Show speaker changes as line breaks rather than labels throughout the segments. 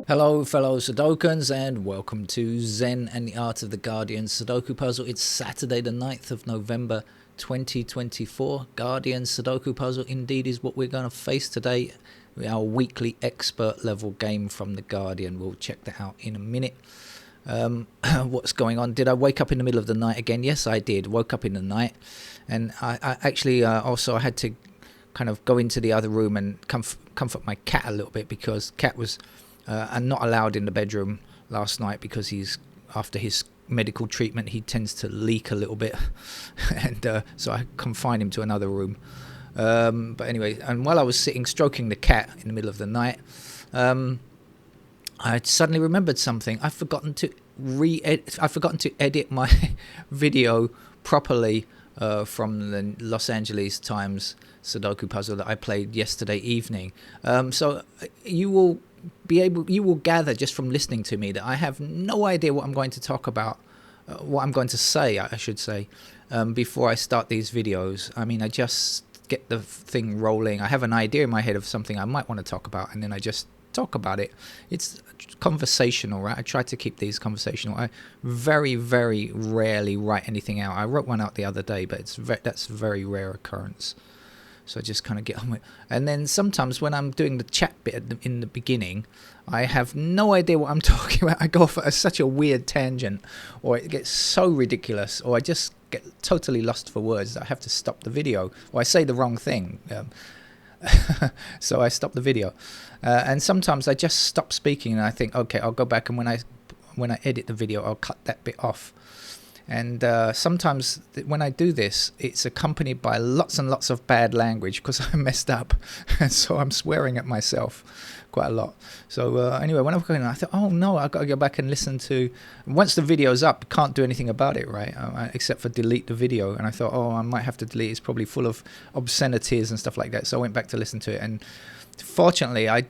Hello fellow Sudokans and welcome to Zen and the Art of the Guardian Sudoku Puzzle. It's Saturday the 9th of November 2024. Guardian Sudoku Puzzle indeed is what we're going to face today. Our weekly expert level game from the Guardian. We'll check that out in a minute. What's going on? Did I wake up in the middle of the night again? Yes, I did. Woke up in the night, and I actually also had to kind of go into the other room and comfort my cat a little bit, because cat was not allowed in the bedroom last night because after his medical treatment he tends to leak a little bit, and so I confined him to another room. But anyway, and while I was sitting stroking the cat in the middle of the night, I suddenly remembered something. I've forgotten to edit my video properly from the Los Angeles Times Sudoku puzzle that I played yesterday evening. So you will gather just from listening to me that I have no idea what I'm going to talk about, what I'm going to say, I should say, before I start these videos. I mean, I just get the thing rolling. I have an idea in my head of something I might want to talk about, and then I just talk about it. It's conversational, right? I try to keep these conversational. I very, very rarely write anything out. I wrote one out the other day, but that's a very rare occurrence. So I just kind of get on with it. And then sometimes when I'm doing the chat bit in the beginning, I have no idea what I'm talking about. I go off at such a weird tangent, or it gets so ridiculous, or I just get totally lost for words that I have to stop the video, or I say the wrong thing. So I stop the video. And sometimes I just stop speaking and I think, okay, I'll go back, and when I edit the video, I'll cut that bit off. And sometimes when I do this, it's accompanied by lots and lots of bad language because I messed up. And so I'm swearing at myself quite a lot. So anyway, when I was going, I thought, oh no, I've got to go back and listen to... Once the video's up, can't do anything about it, right? Except for delete the video. And I thought, oh, I might have to delete it. It's probably full of obscenities and stuff like that. So I went back to listen to it. And fortunately, I'd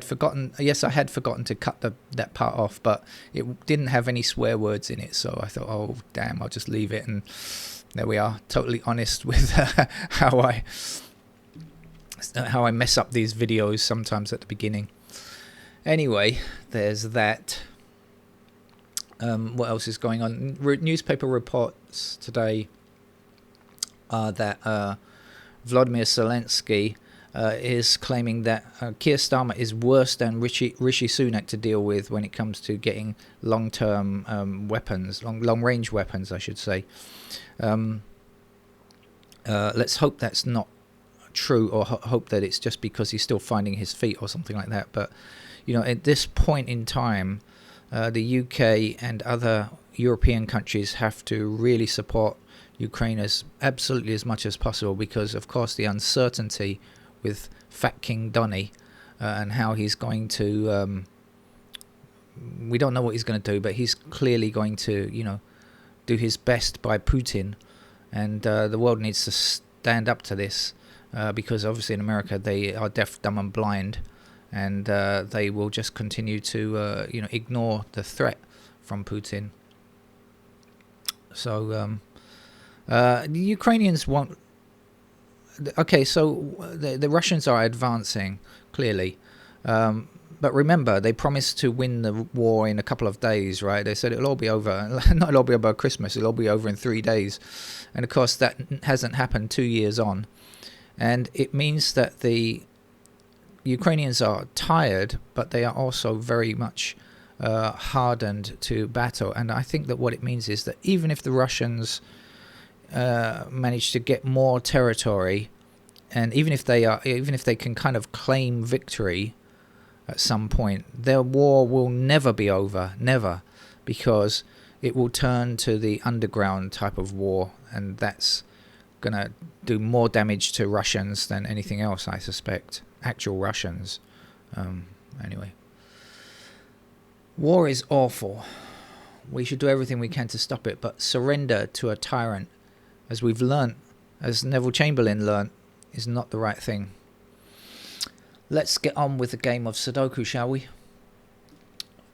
forgotten. Yes, I had forgotten to cut that part off, but it didn't have any swear words in it. So I thought, oh damn, I'll just leave it. And there we are, totally honest with how I mess up these videos sometimes at the beginning. Anyway, there's that. What else is going on? Newspaper reports today are that Vladimir Zelensky is claiming that Keir Starmer is worse than Rishi Sunak to deal with when it comes to getting long-term weapons, long-range weapons, I should say. Let's hope that's not true, or hope that it's just because he's still finding his feet or something like that. But you know, at this point in time, the UK and other European countries have to really support Ukraine absolutely as much as possible, because of course the uncertainty with Fat King Donny and how he's going to we don't know what he's going to do, but he's clearly going to, you know, do his best by Putin, and the world needs to stand up to this, because obviously in America they are deaf, dumb and blind, and they will just continue to you know, ignore the threat from Putin. So the Ukrainians won't. Okay, so the Russians are advancing, clearly. But remember, they promised to win the war in a couple of days, right? They said it'll all be over. Not it'll all be over Christmas, it'll all be over in 3 days. And of course, that hasn't happened 2 years on. And it means that the Ukrainians are tired, but they are also very much hardened to battle. And I think that what it means is that even if the Russians manage to get more territory, and even if they can kind of claim victory at some point, their war will never be over, never, because it will turn to the underground type of war, and that's gonna do more damage to Russians than anything else, I suspect. Actual Russians. Anyway, war is awful. We should do everything we can to stop it, but surrender to a tyrant, as we've learnt, as Neville Chamberlain learnt, is not the right thing. Let's get on with the game of Sudoku, shall we?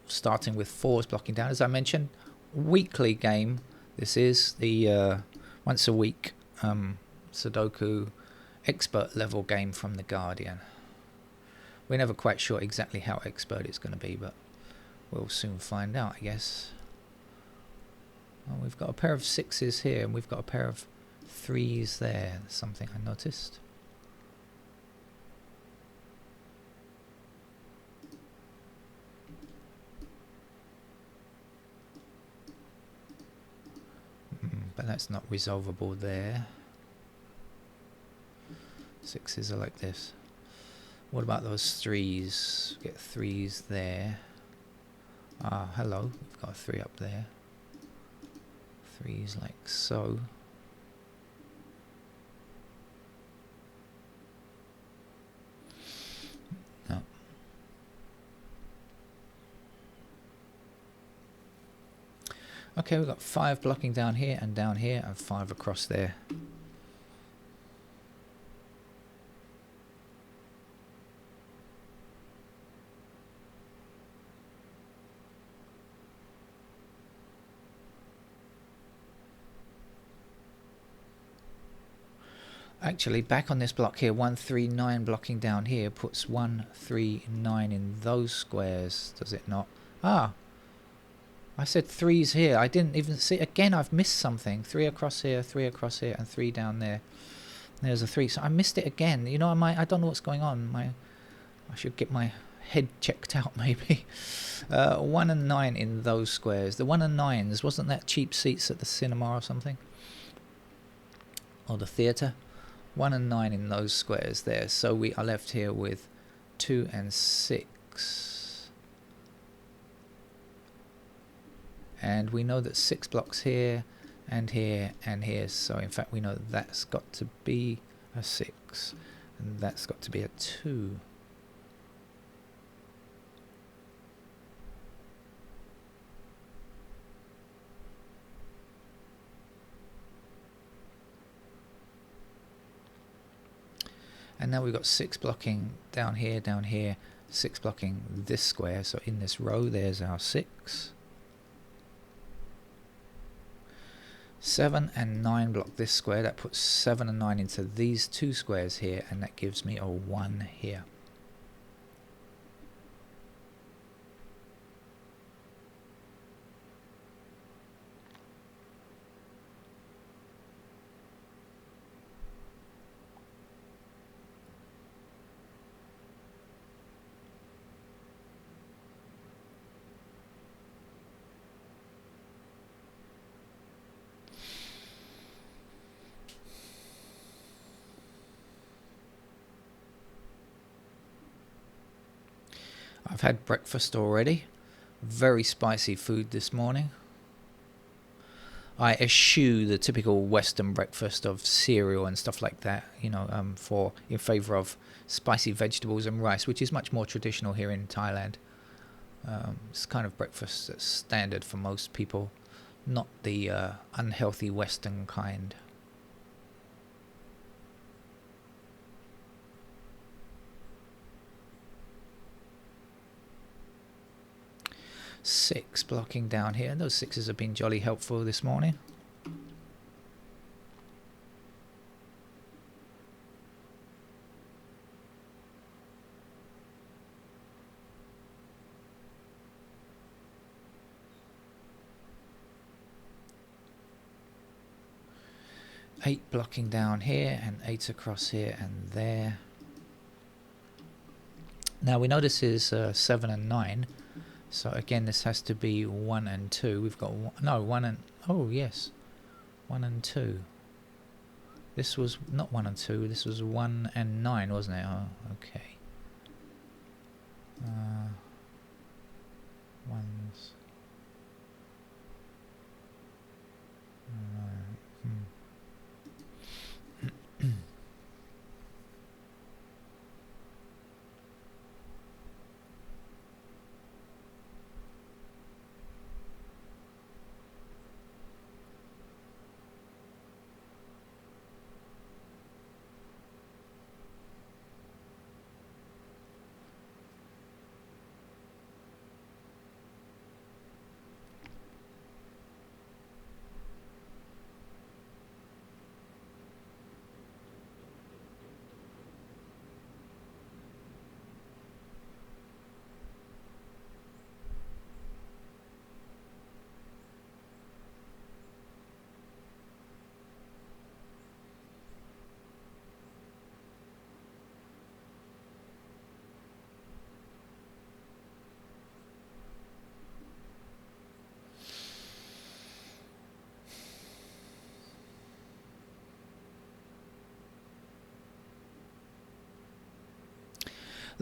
Starting with fours blocking down, as I mentioned. Weekly game. This is the once a week Sudoku expert level game from the Guardian. We're never quite sure exactly how expert it's going to be, but we'll soon find out, I guess. Oh, we've got a pair of 6s here, and we've got a pair of 3s there. That's something I noticed. But that's not resolvable there. 6s are like this. What about those 3s? Get 3s there. Ah, hello. We've got a 3 up there. 3s like so. No. Okay, we've got 5 blocking down here, and 5 across there. Actually, back on this block here, 139 blocking down here puts 139 in those squares, does it not? Ah, I said 3s here. I didn't even see. Again, I've missed something. 3 across here, 3 across here, and 3 down there. There's a 3. So I missed it again. You know, I don't know what's going on. I should get my head checked out maybe. 1 and 9 in those squares. The 1 and 9s, wasn't that cheap seats at the cinema or something? Or the theatre? 1 and 9 in those squares there. So we are left here with 2 and 6. And we know that 6 blocks here and here and here. So in fact we know that's got to be a 6. And that's got to be a 2. And now we've got 6 blocking down here, 6 blocking this square. So in this row, there's our 6. 7 and 9 block this square. That puts 7 and 9 into these 2 squares here, and that gives me a 1 here. I've had breakfast already. Very spicy food this morning. I eschew the typical Western breakfast of cereal and stuff like that, you know, in favour of spicy vegetables and rice, which is much more traditional here in Thailand. It's kind of breakfast that's standard for most people, not the unhealthy Western kind. Six blocking down here. Those 6s have been jolly helpful this morning. Eight blocking down here and 8 across here and there. Now we know this is 7 and 9. So again, this has to be 1 and 2. We've got 1 and... Oh, yes. 1 and 2. This was not 1 and 2. This was 1 and 9, wasn't it? Oh, okay. Ones.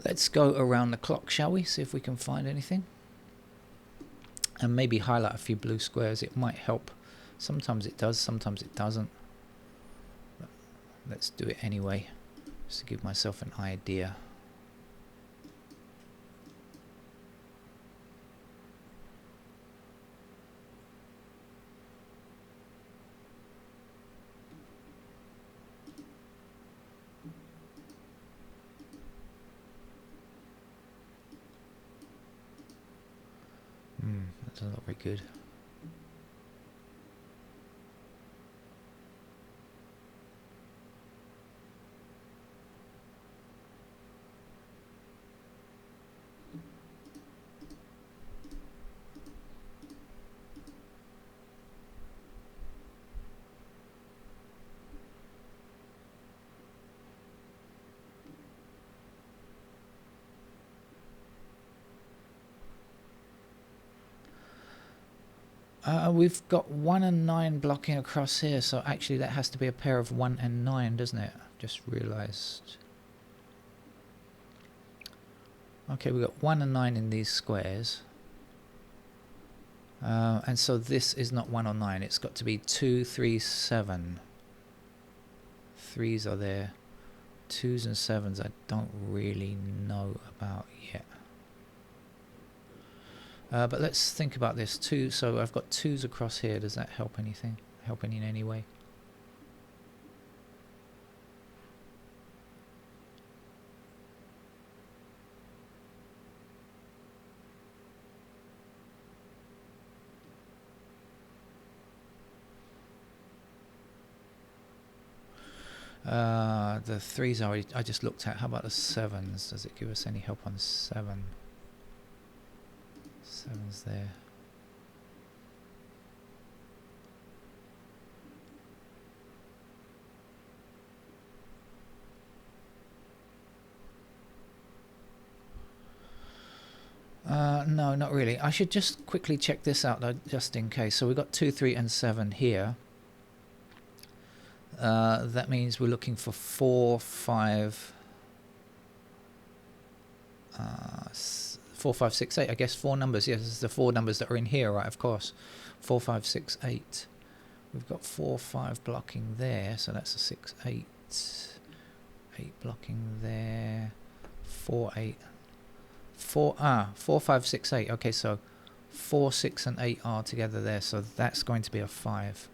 Let's go around the clock, shall we? See if we can find anything. And maybe highlight a few blue squares. It might help. Sometimes it does, sometimes it doesn't. But let's do it anyway, just to give myself an idea. That doesn't look very good. We've got 1 and 9 blocking across here, so actually that has to be a pair of 1 and 9, doesn't it? Just realised. Okay, we've got 1 and 9 in these squares. And so this is not 1 or 9, it's got to be 2, 3, 7. 3s are there. 2s and 7s I don't really know about yet. But let's think about this. 2, so I've got 2s across here. Does that help anything? Help in any way? The 3s I just looked at. How about the 7s? Does it give us any help on 7? 7's there. No, not really. I should just quickly check this out though, just in case. So we've got 2, 3 and 7 here. That means we're looking for 4, 5, 4, 5, 6, 8. I guess 4 numbers. Yes, it's the 4 numbers that are in here, right? Of course. 4, 5, 6, 8. We've got 4, 5 blocking there, so that's a 6, 8. 8 blocking there. 4, 8. 4, 5, 6, 8. Okay, so 4, 6 and 8 are together there, so that's going to be a 5.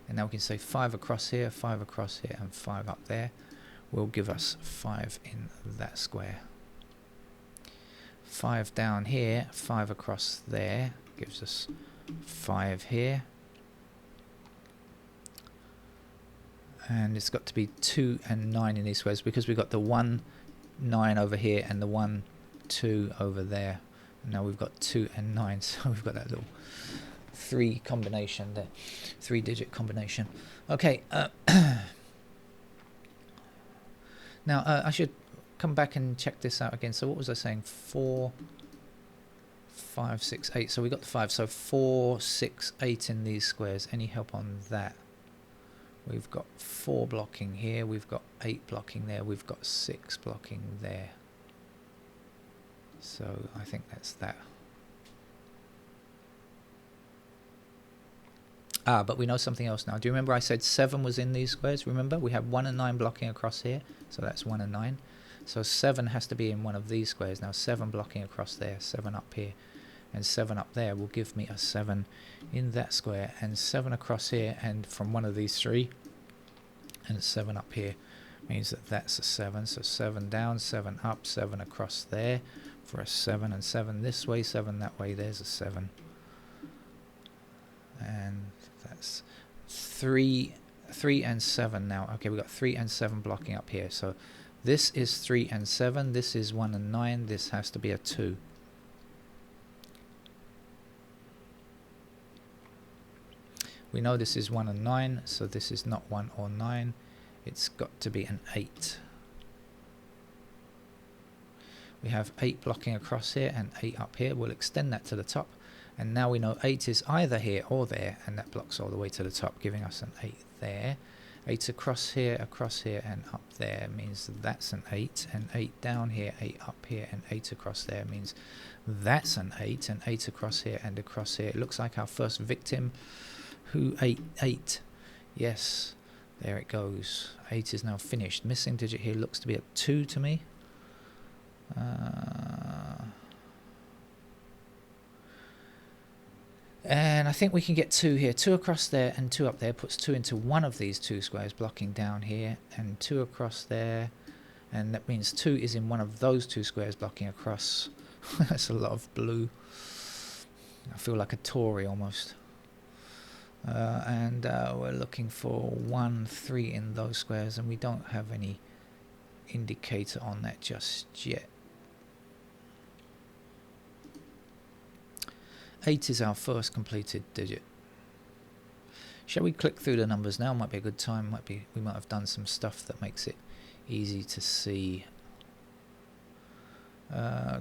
And now we can say 5 across here, 5 across here, and 5 up there will give us 5 in that square. 5 down here, 5 across there, gives us 5 here. And it's got to be 2 and 9 in these squares because we've got the 1, 9 over here and the 1, 2 over there. And now we've got 2 and 9, so we've got that little 3 combination there, 3-digit combination. Okay, now I should come back and check this out again. So what was I saying? 4, 5, 6, 8. So we got the 5. So 4, 6, 8 in these squares. Any help on that? We've got 4 blocking here. We've got 8 blocking there. We've got 6 blocking there. So I think that's that. But we know something else now. Do you remember I said 7 was in these squares? Remember, we have 1 and 9 blocking across here. So that's 1 and 9. So 7 has to be in one of these squares. Now 7 blocking across there, 7 up here, and 7 up there will give me a 7 in that square, and 7 across here, and from one of these 3, and 7 up here means that that's a 7. So 7 down, 7 up, 7 across there for a 7, and 7 this way, 7 that way. There's a 7. And that's 3 and 7 now. Okay, we've got 3 and 7 blocking up here. So this is 3 and 7. This is 1 and 9. This has to be a 2. We know this is 1 and 9, so this is not 1 or 9. It's got to be an 8. We have 8 blocking across here and 8 up here. We'll extend that to the top. And now we know 8 is either here or there, and that blocks all the way to the top, giving us an 8 there. 8 across here, and up there means that's an 8, and 8 down here, 8 up here, and 8 across there means that's an 8, and 8 across here and across here. It looks like our first victim who ate 8. Yes, there it goes. 8 is now finished. Missing digit here looks to be a 2 to me. And I think we can get 2 here. 2 across there and 2 up there puts 2 into one of these 2 squares blocking down here, and 2 across there, and that means 2 is in one of those 2 squares blocking across. That's a lot of blue. I feel like a Tory almost. And we're looking for 1, 3 in those squares, and we don't have any indicator on that just yet. 8 is our first completed digit. Shall we click through the numbers now? Might be a good time. We might have done some stuff that makes it easy to see.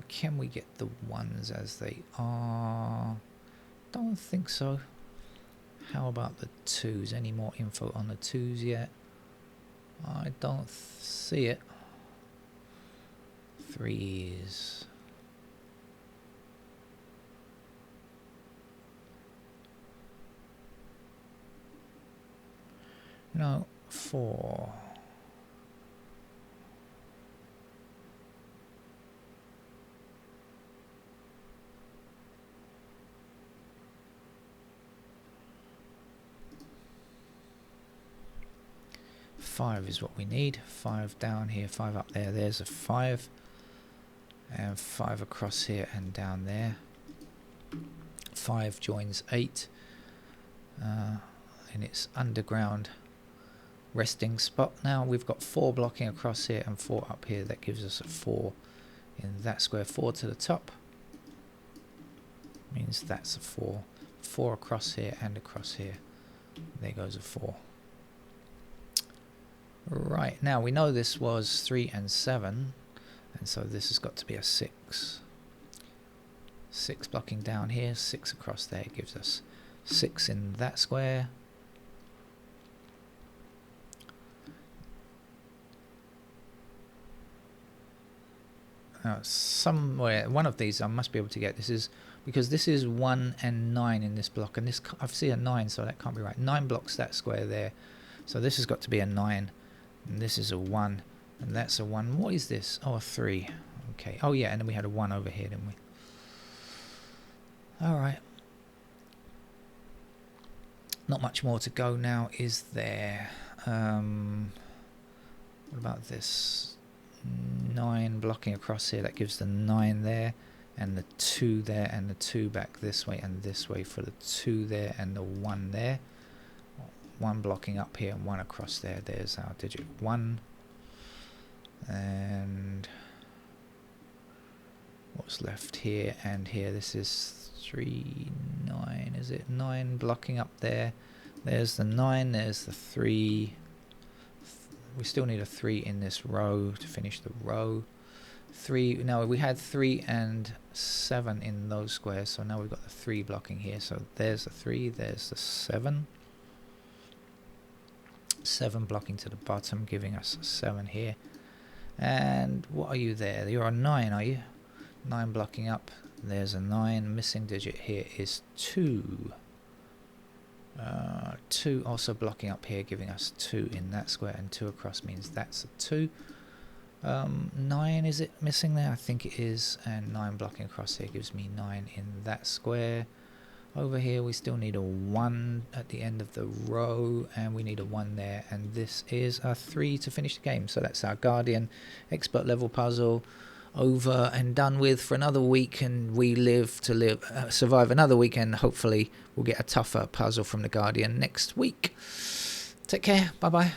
Can we get the ones as they are? Don't think so. How about the 2s? Any more info on the 2s yet? I don't see it. 3s. No, 4. Five is what we need. 5 down here, 5 up there. There's a 5. And 5 across here and down there. 5 joins 8 in its underground resting spot. Now we've got 4 blocking across here and 4 up here. That gives us a 4 in that square. 4 to the top means that's a 4. 4 across here and across here. There goes a 4. Right, now we know this was 3 and 7, and so this has got to be a 6. 6 blocking down here, 6 across there gives us 6 in that square. Now somewhere, one of these I must be able to get. This is because this is 1 and 9 in this block, and this I see a 9, so that can't be right. 9 blocks that square there, so this has got to be a 9. And this is a 1, and that's a 1. What is this? Oh, a 3. Okay. Oh, yeah, and then we had a 1 over here, didn't we? Alright. Not much more to go now, is there? What about this? 9 blocking across here. That gives the 9 there, and the 2 there, and the 2 back this way and this way for the 2 there and the 1 there. 1 blocking up here and 1 across there. There's our digit 1. And what's left here and here? This is 3, 9, is it? 9 blocking up there. There's the 9, there's the 3. We still need a 3 in this row to finish the row. 3, no, we had 3 and 7 in those squares, so now we've got the 3 blocking here. So there's the 3, there's the 7. 7 blocking to the bottom, giving us 7 here. And what are you there? You're a 9, are you? 9 blocking up. There's a 9. Missing digit here is 2. 2 also blocking up here, giving us 2 in that square, and 2 across means that's a 2. 9, is it missing there? I think it is. And 9 blocking across here gives me 9 in that square. Over here we still need a 1 at the end of the row, and we need a 1 there, and this is a 3 to finish the game. So that's our Guardian expert level puzzle over and done with for another week, and we live to survive another week, and hopefully we'll get a tougher puzzle from the Guardian next week. Take care, bye bye.